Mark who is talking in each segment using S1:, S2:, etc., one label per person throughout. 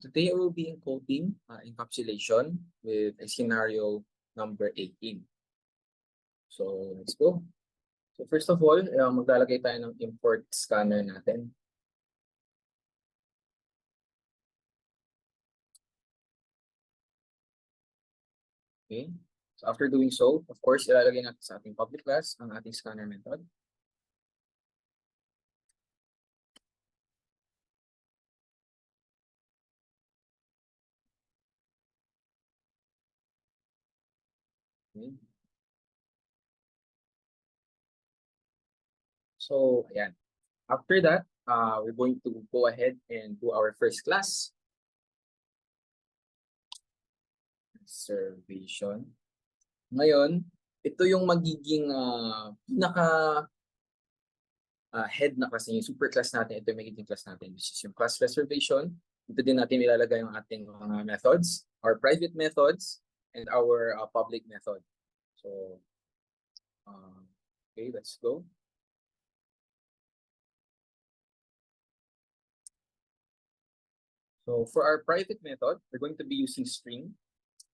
S1: Today I will be encoding encapsulation with a scenario number 18. So let's go. So first of all, maglalagay tayo ng import scanner natin. Okay. So after doing so, of course, ilalagay natin sa ating public class ang ating scanner method. Okay. So ayan. After that, we're going to go ahead and do our first class. Observation. Ngayon, ito yung magiging pinaka head na class, yung super class natin. Ito yung magiging class natin, which is yung class reservation. Ito din natin ilalagay yung ating mga methods, our private methods, and our public method. So, okay, let's go. So, for our private method, we're going to be using string.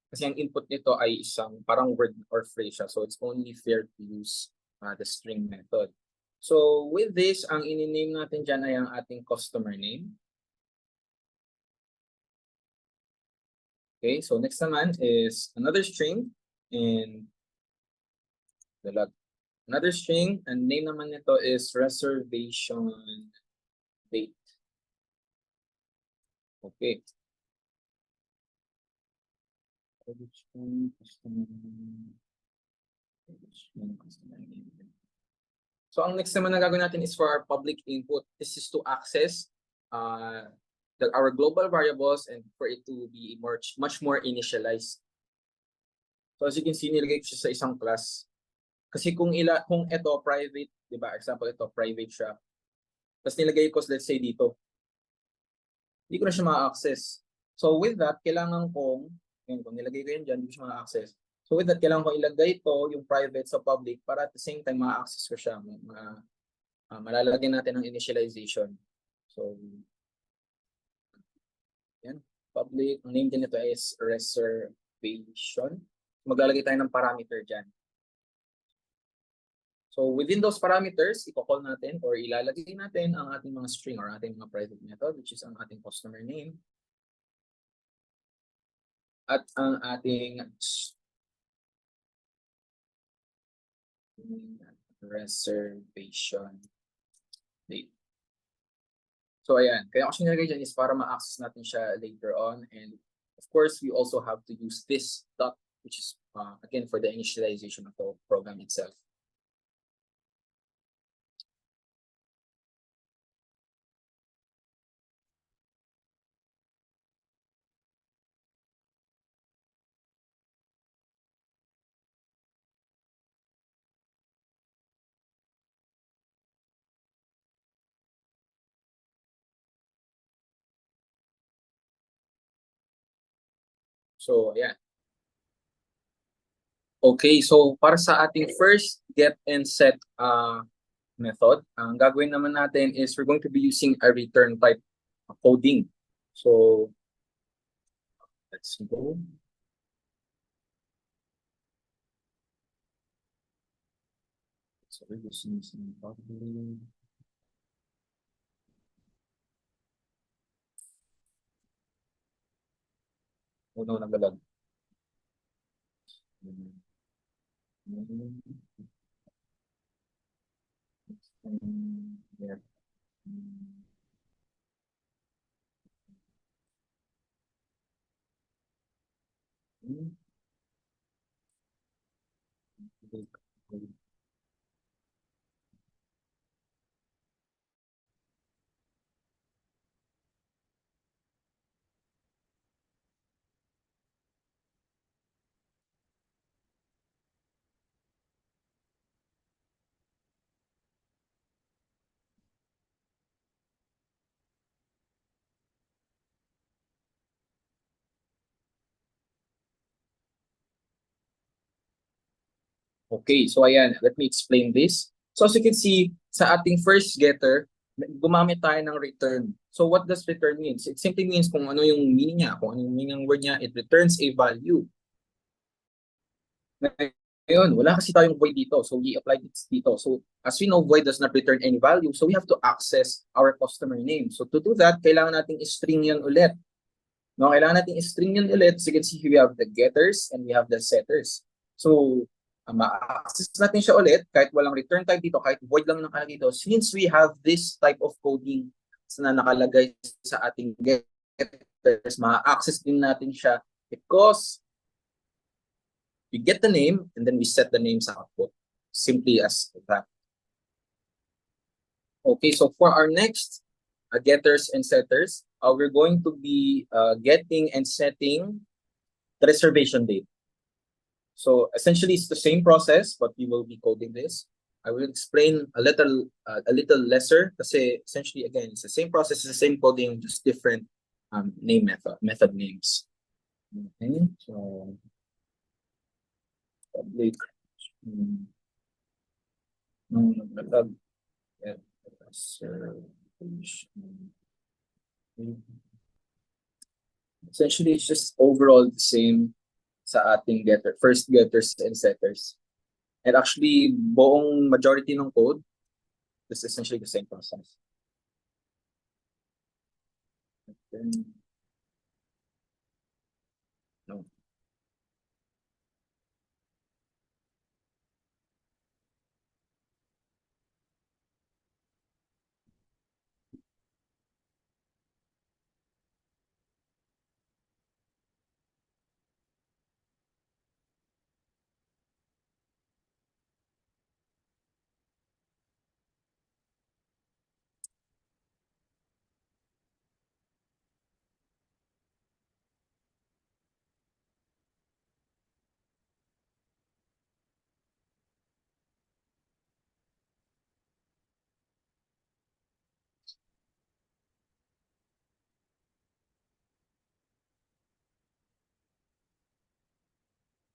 S1: Kasi ang input nito ay isang parang word or phrase siya. So, it's only fair to use the string method. So, with this, ang ini-name natin dyan ay ang ating customer name. Okay, so next naman is another string and another string, and name naman nito is reservation date. Okay. So ang next naman na gagawin natin is for our public input. This is to access our global variables and for it to be much more initialized. So as you can see, nilagay ko siya sa isang class. Kasi kung ito private, di ba? Example, ito private siya. Tapos nilagay ko, let's say dito. Hindi ko na siya ma-access. So with that, kailangan kung nilagay ko yan dyan, hindi ko siya ma-access. So with that, kailangan ko ilagay ito, yung private sa public, para at the same time ma-access ko siya. Malalagay natin ang initialization. So, yan. Public, ang name din nito is reservation. Maglalagay tayo ng parameter dyan. So within those parameters, i-call natin or ilalagay natin ang ating mga string or ating mga private method, which is ang ating customer name at ang ating reservation date. So ayan, kaya ako sinilagay dyan is para ma-access natin siya later on, and of course we also have to use this dot, which is again for the initialization of the program itself. So ayan. Okay, so para sa ating first get and set method, ang gagawin naman natin is we're going to be using a return type coding. So let's go. So we're using some public. Oh no, nagalag. Yeah. Okay, so ayan, let me explain this. So as you can see, sa ating first getter, gumamit tayo ng return. So what does return means? It simply means kung ano yung meaning niya, kung ano yung meaning ng word niya, it returns a value. Ngayon, wala kasi tayong void dito. So we applied it dito. So as we know, void does not return any value. So we have to access our customer name. So to do that, kailangan nating string yan ulit. No, kailangan nating string yan ulit. So you can see here we have the getters and we have the setters. So ma-access natin siya ulit kahit walang return type dito, kahit void lang nakalagay dito. Since we have this type of coding na nakalagay sa ating getters, ma-access din natin siya because we get the name and then we set the name sa output. Simply as that. Okay, so for our next getters and setters, we're going to be getting and setting the reservation date. So essentially, it's the same process, but we will be coding this. I will explain a little lesser kasi essentially, again, it's the same process, it's the same coding, just different method names. Okay, so public method reservation. Essentially, it's just overall the same sa ating first getters and setters. And actually, buong majority ng code is essentially the same process. No.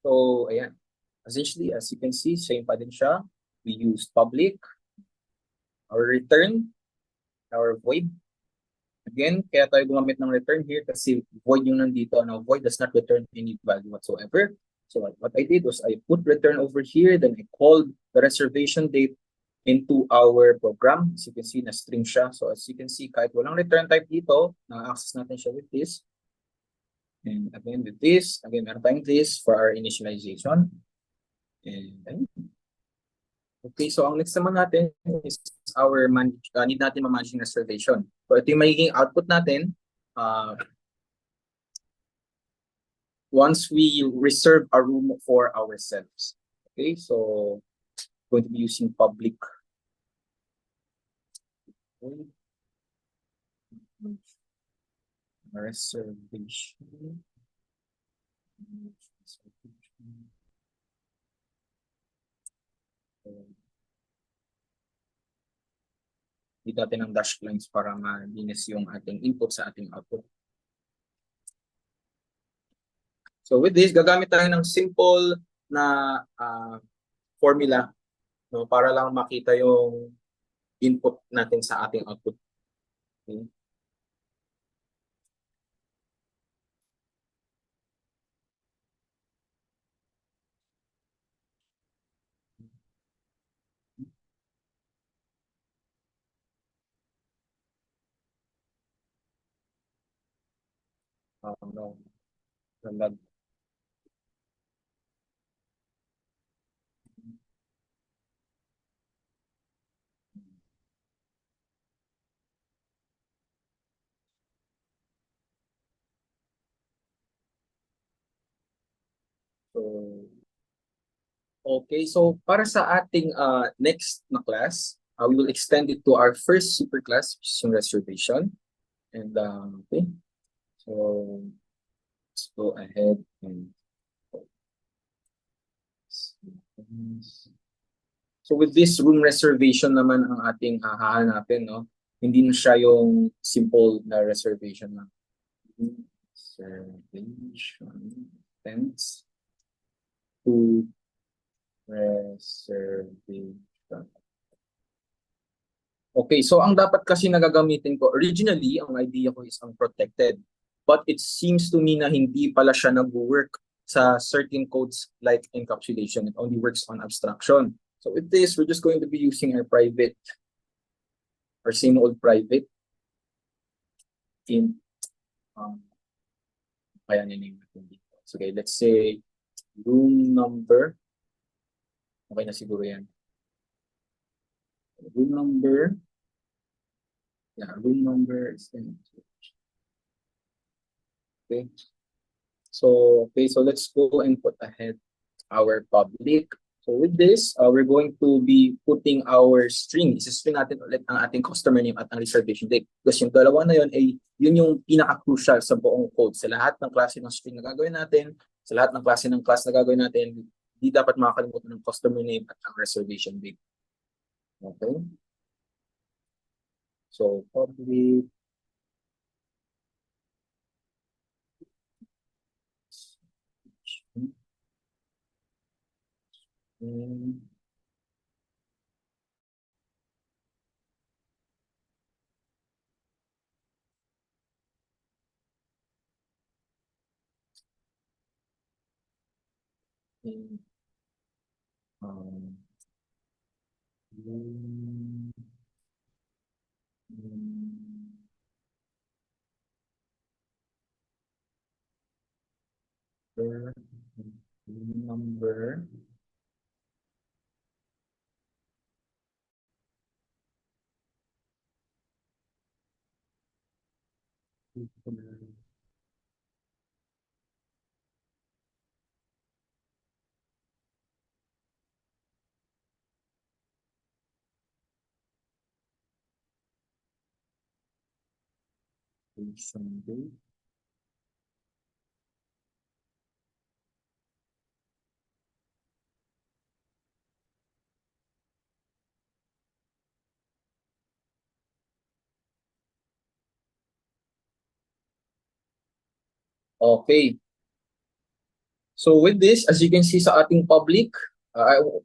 S1: So, ayan. Essentially, as you can see, same pa din siya. We use public, our return, our void. Again, kaya tayo gumamit ng return here kasi void yung nandito. Now, void does not return any value whatsoever. So what I did was I put return over here, then I called the reservation date into our program. As you can see, na-string siya. So as you can see, kahit walang return type dito, na-access natin siya with this. And again, with this, again, meron tayong this for our initialization. And okay, so ang next naman natin is our need natin ma-manage reservation. So ito yung magiging output natin once we reserve a room for ourselves. Okay, so going to be using public. Reservation. Dito natin ng dash lines para malinis yung ating input sa ating output. So with this, gagamit tayo ng simple na formula, no, para lang makita yung input natin sa ating output. Okay. No. Nalag. So, okay, so para sa ating next na class, we will extend it to our first super class, which is yung reservation. And okay, so let's go ahead and so with this room reservation naman ang ating hahanapin, no? Hindi na siya yung simple na reservation na reservation tends to reservation. Okay, so ang dapat kasi nagagamitin ko, originally, ang idea ko is unprotected. But it seems to me na hindi pala siya nag-work sa certain codes like encapsulation. It only works on abstraction. So with this, we're just going to be using our private, our same old private in, kaya name natin dito. So, okay, let's say room number. Okay na siguro yan. Room number. Yeah, room number is okay. So let's go and put ahead our public. So with this, we're going to be putting our string. Isa-string natin ulit ang ating customer name at ang reservation date. Because yung dalawa na yun ay yun yung pinaka-crucial sa buong code. Sa lahat ng klase ng string na gagawin natin, sa lahat ng klase ng class na gagawin natin, di dapat makakalimutan ng customer name at ang reservation date. Okay? So public um, room number, room number, reservation date. Okay. So with this, as you can see sa ating public,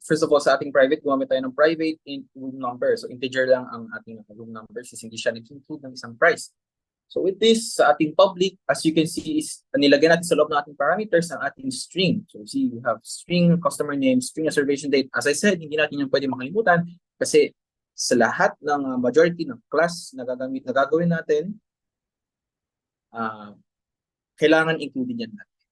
S1: first of all, sa ating private, gumamit tayo ng private in room number. So integer lang ang ating room number since hindi siya nag-include ng isang price. So with this, sa ating public, as you can see, is nilagyan natin sa loob ng ating parameters ang ating string. So see, we have string customer name, string reservation date. As I said, hindi natin yung pwede makalimutan kasi sa lahat ng majority ng class na gagawin natin, kailangan included yan natin.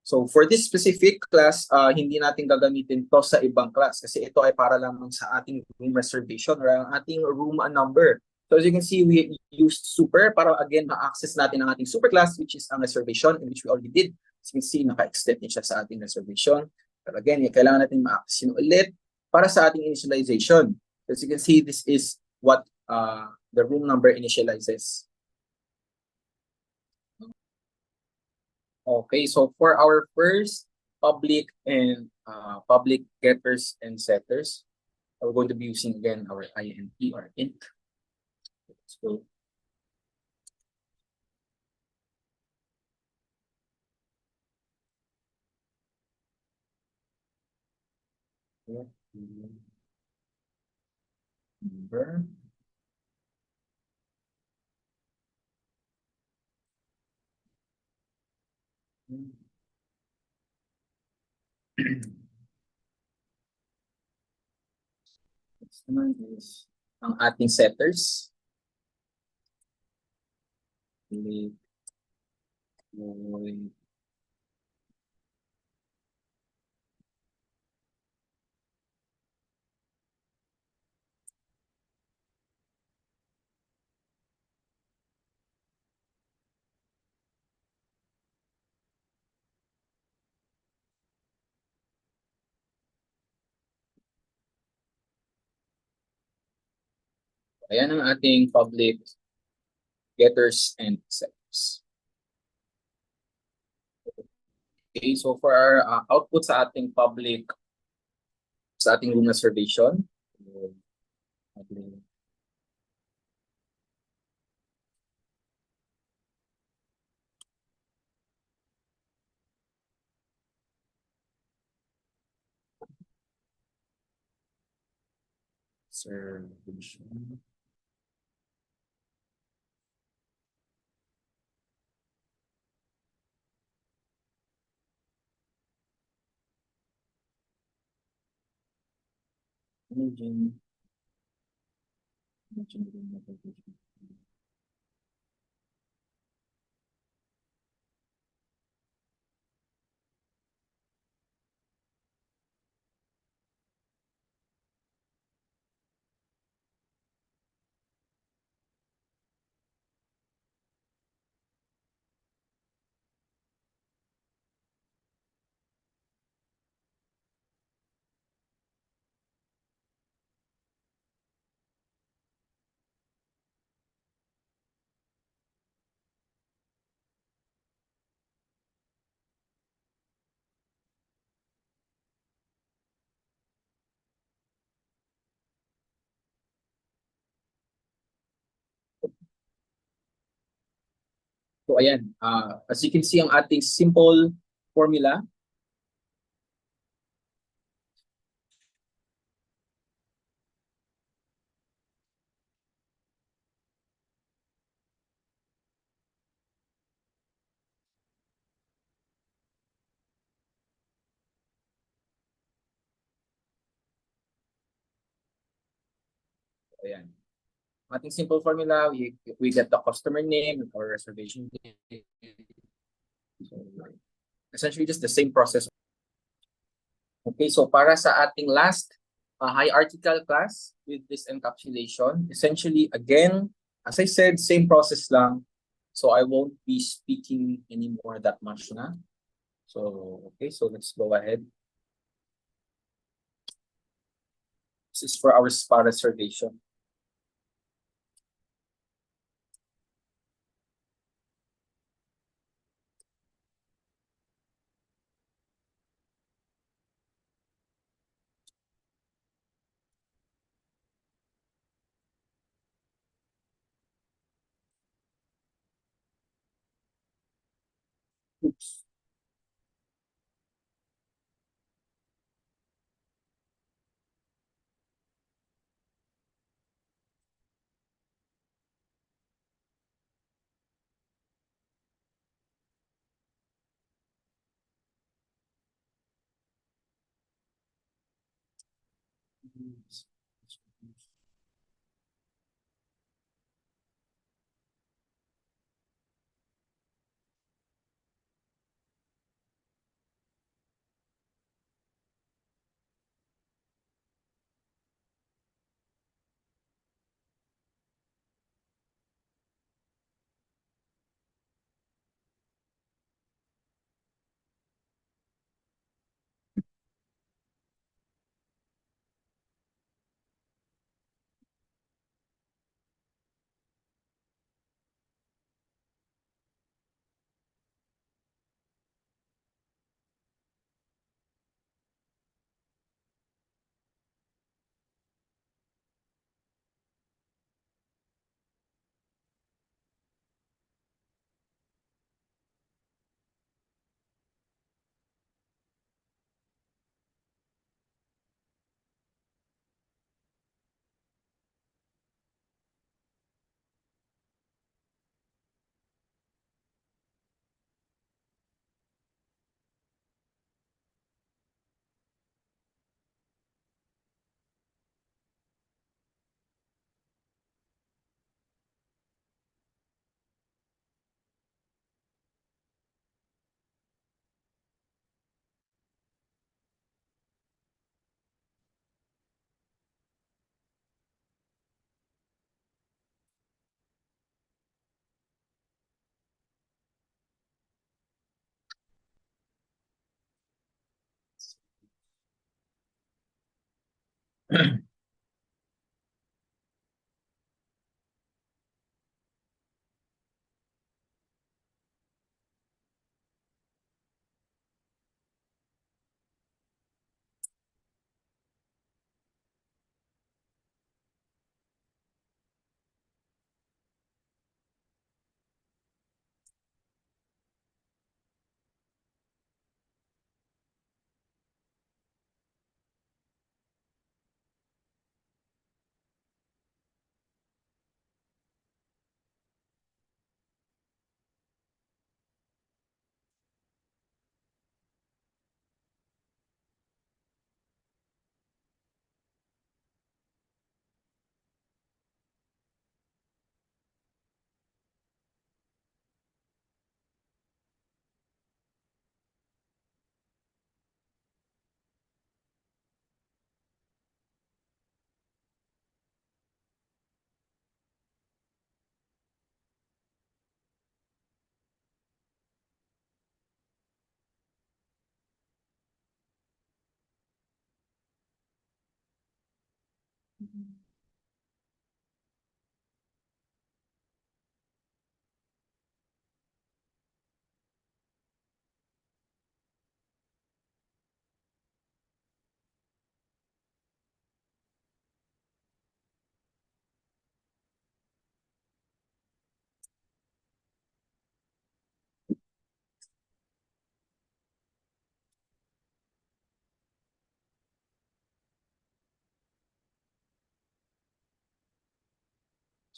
S1: So for this specific class, hindi natin gagamitin to sa ibang class kasi ito ay para lamang sa ating room reservation or ang ating room number. So as you can see, we used super para again ma-access natin ang ating super class which is ang reservation in which we already did. As you can see, naka-extend din siya sa ating reservation. But again, kailangan natin ma-access yun ulit para sa ating initialization. So as you can see, this is what the room number initializes. Okay, so for our first public and public getters and setters, we're going to be using again our int or int. So number. Next naman is ang ating setters. Ayan ang ating public getters and setters. Okay, so for our output sa ating public, sa ating room reservation, reservation. Imagine. So ayan, as you can see ang ating simple formula. Ayan. Ating simple formula, we get the customer name or reservation date. So, essentially just the same process. Okay, so para sa ating last hierarchical class with this encapsulation, essentially again, as I said, same process lang. So I won't be speaking anymore that much na. So, okay, so let's go ahead. This is for our SPA reservation. Oops.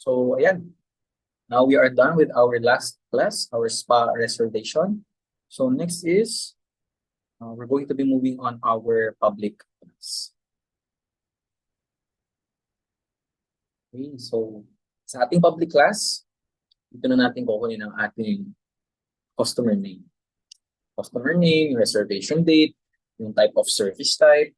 S1: So ayan, now we are done with our last class, our spa reservation. So next is we're going to be moving on our public class. Okay, so sa ating public class, dito na natin kukunin ang ating customer name. Customer name, yung reservation date, yung type of service type.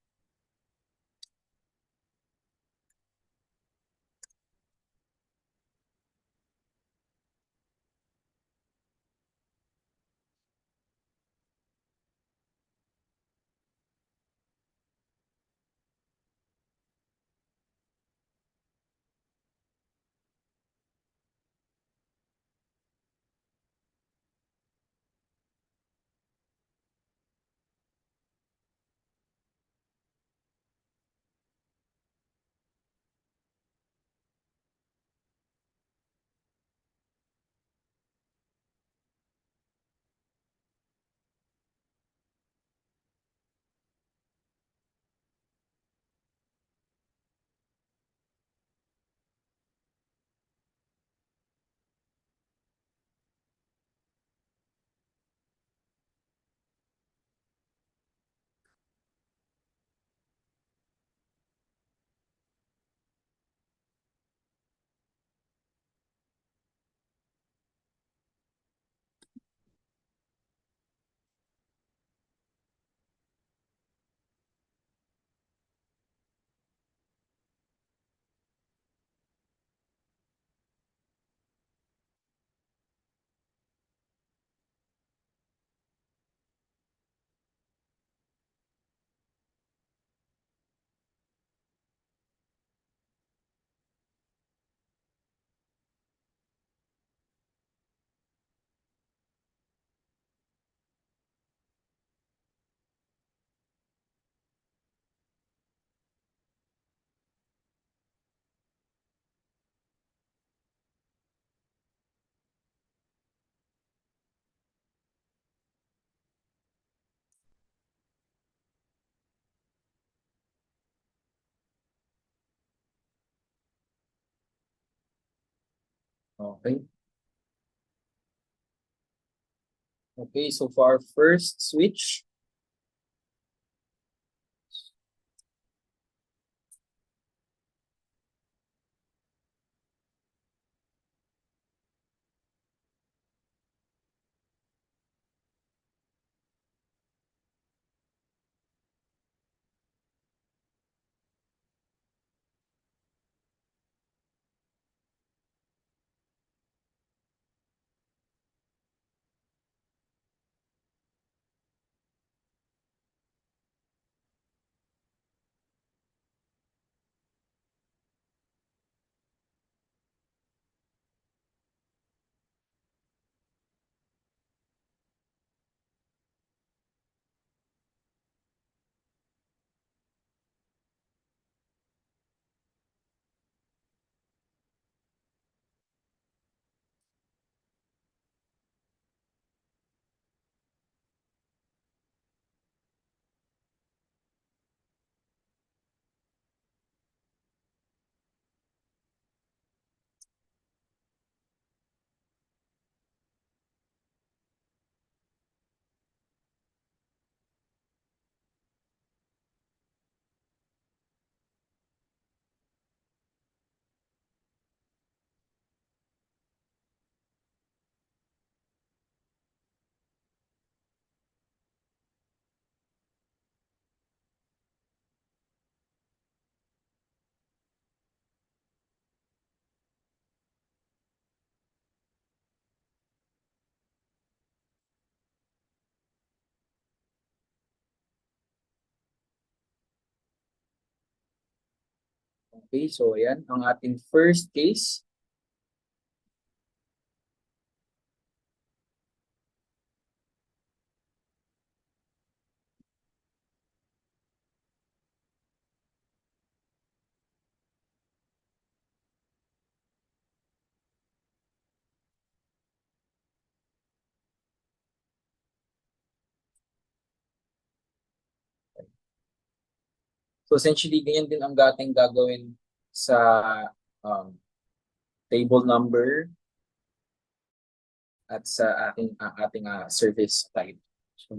S1: Okay. Okay, so for our first switch, Okay, so ayan ang ating first case. So essentially, ganyan din ang dating gagawin sa um, table number at sa ating service type. So,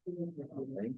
S1: okay.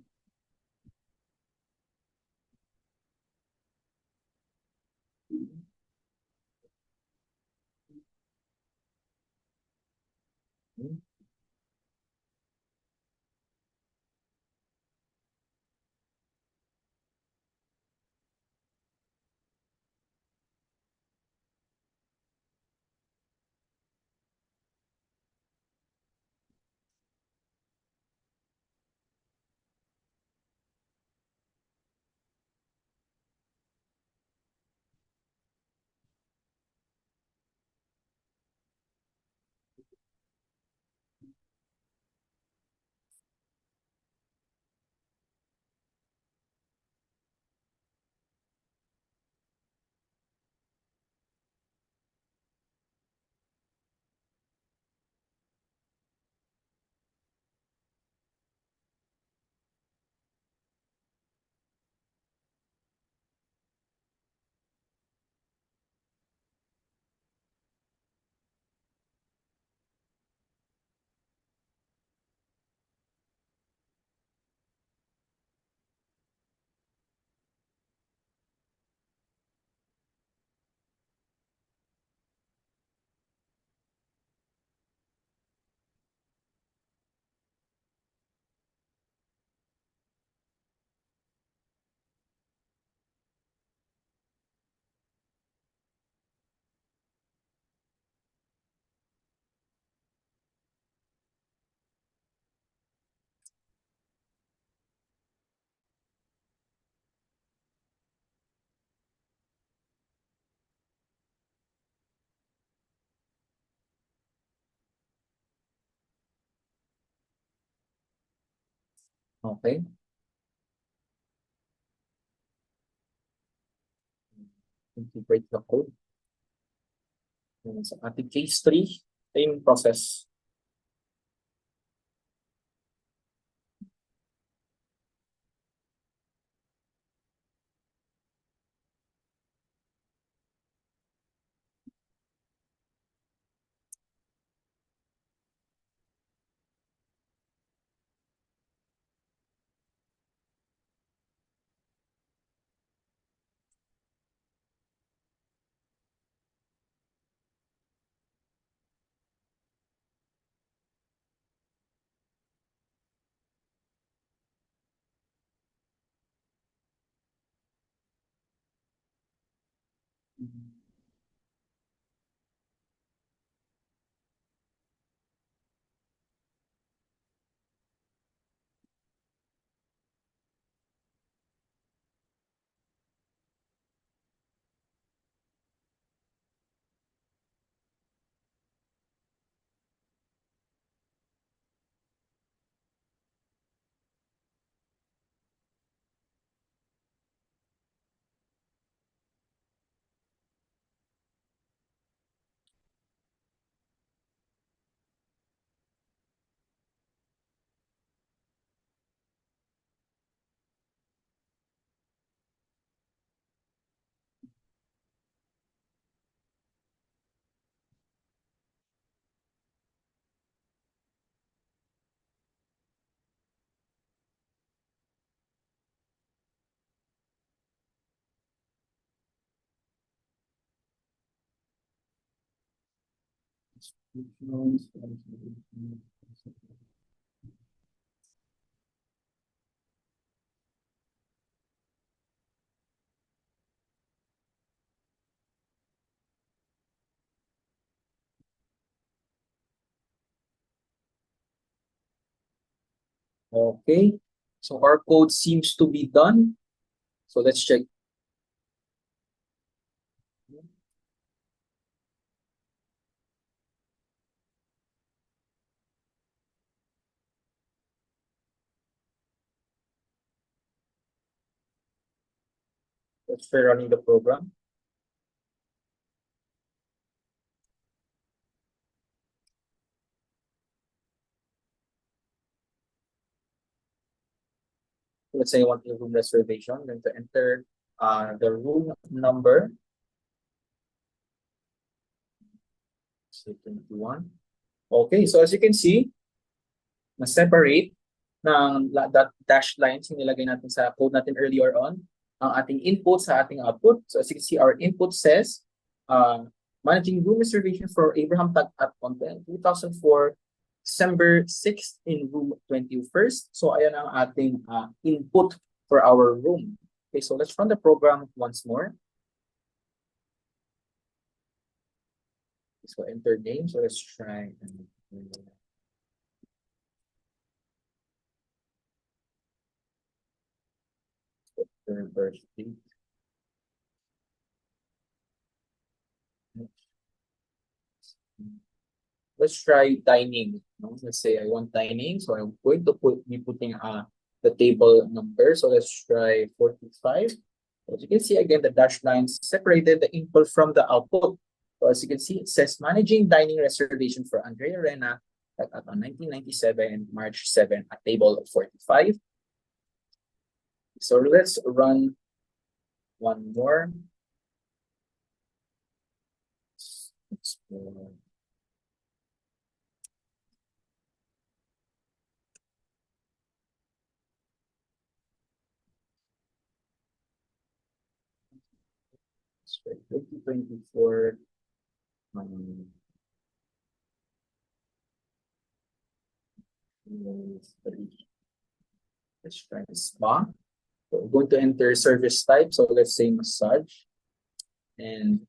S1: Okay. Integrate the code. Yun sa ating case 3, same process. Okay. So our code seems to be done. So let's check. Let's try running the program. Let's say I want a room reservation. I'm going to enter the room number. So 21. Okay, so as you can see, na-separate ng that dash lines yung nilagay natin sa code natin earlier on, ang ating input sa ating output. So as you can see, our input says, managing room reservation for Abraham Tag-at on 2004, December 6th in room 21st. So ayan ang ating input for our room. Okay, so let's run the program once more. So enter name. So let's try. Birthday. Let's try dining. No? Let's say I want dining, so I'm going to be putting the table number. So let's try 45. As you can see again, the dash lines separated the input from the output. So as you can see, it says managing dining reservation for Andrea Rena at 1997 March 7 at table 45. So let's run one more. Let's try 2024. Let's try spa. So we're going to enter service type. So let's say massage and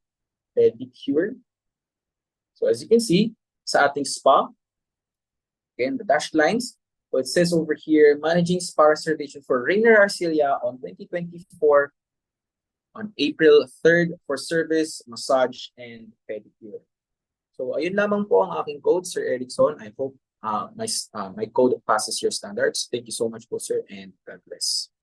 S1: pedicure. So as you can see, sa ating spa, again, the dashed lines. So it says over here, managing spa reservation for Rainer Arcilia on 2024 on April 3rd for service, massage, and pedicure. So ayun lamang po ang aking code, Sir Erickson. I hope my code passes your standards. Thank you so much po, sir, and God bless.